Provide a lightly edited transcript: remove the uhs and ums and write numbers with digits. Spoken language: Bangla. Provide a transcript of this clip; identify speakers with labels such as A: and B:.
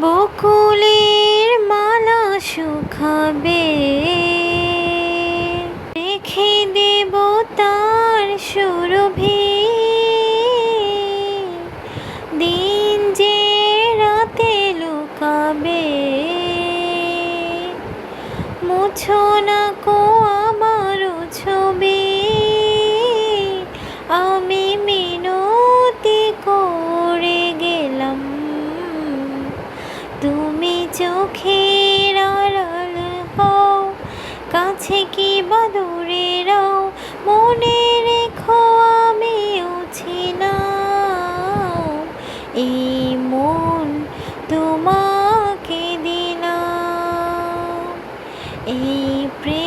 A: বকুলের মালা শুকাবে, রেখে দেব তার সুরভি। দিন যে রাতে লুকাবে, মুছো না কো আমার ছবি। আমি মিনতি করে গেলাম, তুমি চোখের আড়াল হও, কাছে কি বা দূরে রও, মনে রেখো আমিও ছিলাম। এই মন তোমাকে দিলাম, এই প্রেম